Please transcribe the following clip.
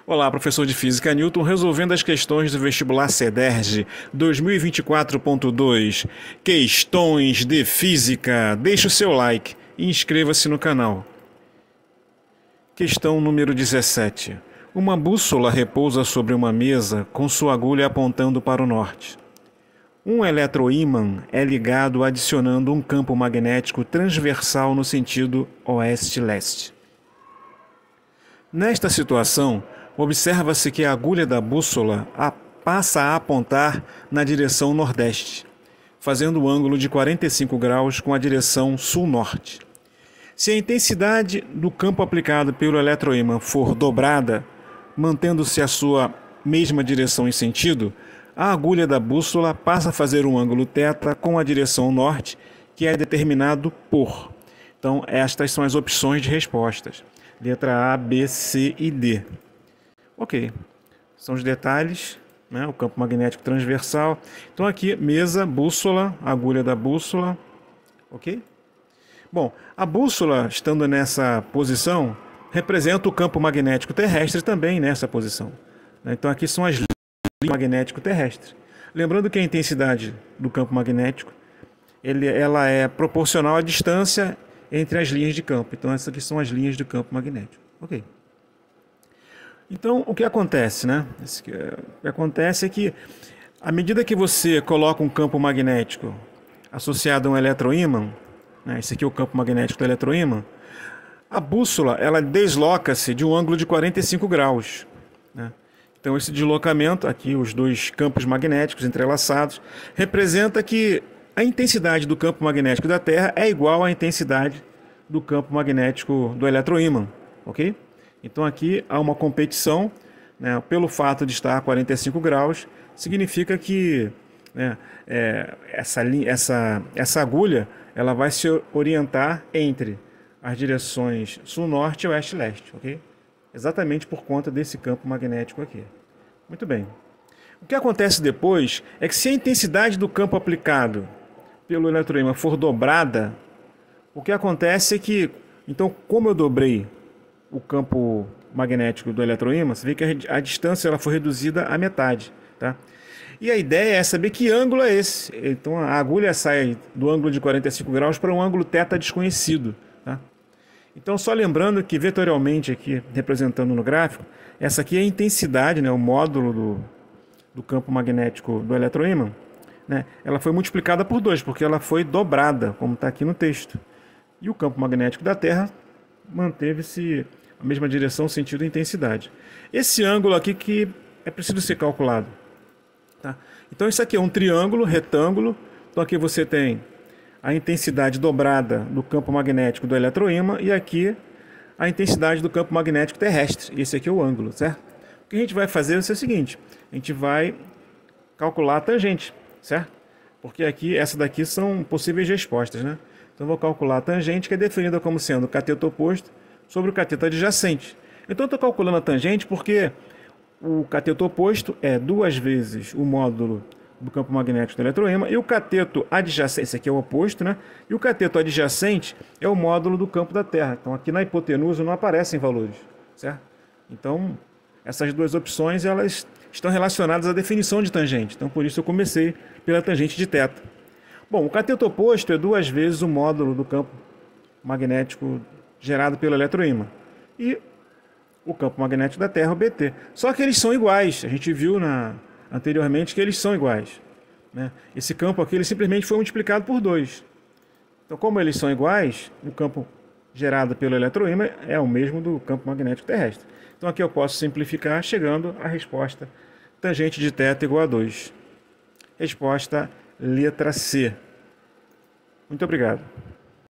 Olá, professor de Física Newton, resolvendo as questões do vestibular CEDERJ 2024.2. Questões de Física. Deixe o seu like e inscreva-se no canal. Questão número 17. Uma bússola repousa sobre uma mesa com sua agulha apontando para o norte. Um eletroímã é ligado adicionando um campo magnético transversal no sentido oeste-leste. Nesta situação, observa-se que a agulha da bússola passa a apontar na direção nordeste, fazendo o ângulo de 45 graus com a direção sul-norte. Se a intensidade do campo aplicado pelo eletroímã for dobrada, mantendo-se a sua mesma direção e sentido, a agulha da bússola passa a fazer um ângulo θ com a direção norte, que é determinado por. Então, estas são as opções de respostas. Letra A, B, C e D. Ok. São os detalhes, né? O campo magnético transversal. Então, aqui, mesa, bússola, agulha da bússola. Ok? Bom, a bússola, estando nessa posição, representa o campo magnético terrestre também nessa posição. Então, aqui são as linhas magnético terrestre. Lembrando que a intensidade do campo magnético ela é proporcional à distância entre as linhas de campo. Então, essas aqui são as linhas do campo magnético. Ok. Então, o que acontece, né? O que acontece é que, à medida que você coloca um campo magnético associado a um eletroímã, né? Esse aqui é o campo magnético do eletroímã, a bússola ela desloca-se de um ângulo de 45 graus, né? Então, esse deslocamento, aqui os dois campos magnéticos entrelaçados, representa que a intensidade do campo magnético da Terra é igual à intensidade do campo magnético do eletroímã, ok? Então, aqui há uma competição, né, pelo fato de estar a 45 graus, significa que, né, essa agulha ela vai se orientar entre as direções sul-norte e oeste-leste, ok? Exatamente por conta desse campo magnético aqui. Muito bem. O que acontece depois é que se a intensidade do campo aplicado pelo eletroímã for dobrada, o que acontece é que, então, como eu dobrei o campo magnético do eletroímã, você vê que a distância ela foi reduzida à metade, tá? E a ideia é saber que ângulo é esse. Então, a agulha sai do ângulo de 45 graus para um ângulo θ desconhecido, tá? Então, só lembrando que vetorialmente aqui, representando no gráfico, essa aqui é a intensidade, né, o módulo do campo magnético do eletroímã, né, ela foi multiplicada por 2, porque ela foi dobrada, como está aqui no texto. E o campo magnético da Terra manteve-se a mesma direção, sentido e intensidade. Esse ângulo aqui que é preciso ser calculado. Tá? Então, isso aqui é um triângulo, retângulo. Então, aqui você tem a intensidade dobrada do campo magnético do eletroímã e aqui a intensidade do campo magnético terrestre. Esse aqui é o ângulo, certo? O que a gente vai fazer é o seguinte, a gente vai calcular a tangente, certo? Porque aqui, essa daqui são possíveis respostas, né? Então, vou calcular a tangente, que é definida como sendo o cateto oposto sobre o cateto adjacente. Então, estou calculando a tangente porque o cateto oposto é 2 vezes o módulo do campo magnético do eletroímã, e o cateto adjacente, esse aqui é o oposto, né? E o cateto adjacente é o módulo do campo da Terra. Então, aqui na hipotenusa não aparecem valores, certo? Então, essas duas opções, elas estão relacionadas à definição de tangente. Então, por isso eu comecei pela tangente de θ. Bom, o cateto oposto é 2 vezes o módulo do campo magnético gerado pelo eletroímã. E o campo magnético da Terra, o BT. Só que eles são iguais. A gente viu anteriormente que eles são iguais, né? Esse campo aqui ele simplesmente foi multiplicado por 2. Então, como eles são iguais, o campo gerado pelo eletroímã é o mesmo do campo magnético terrestre. Então, aqui eu posso simplificar chegando à resposta tangente de θ igual a 2. Resposta letra C. Muito obrigado.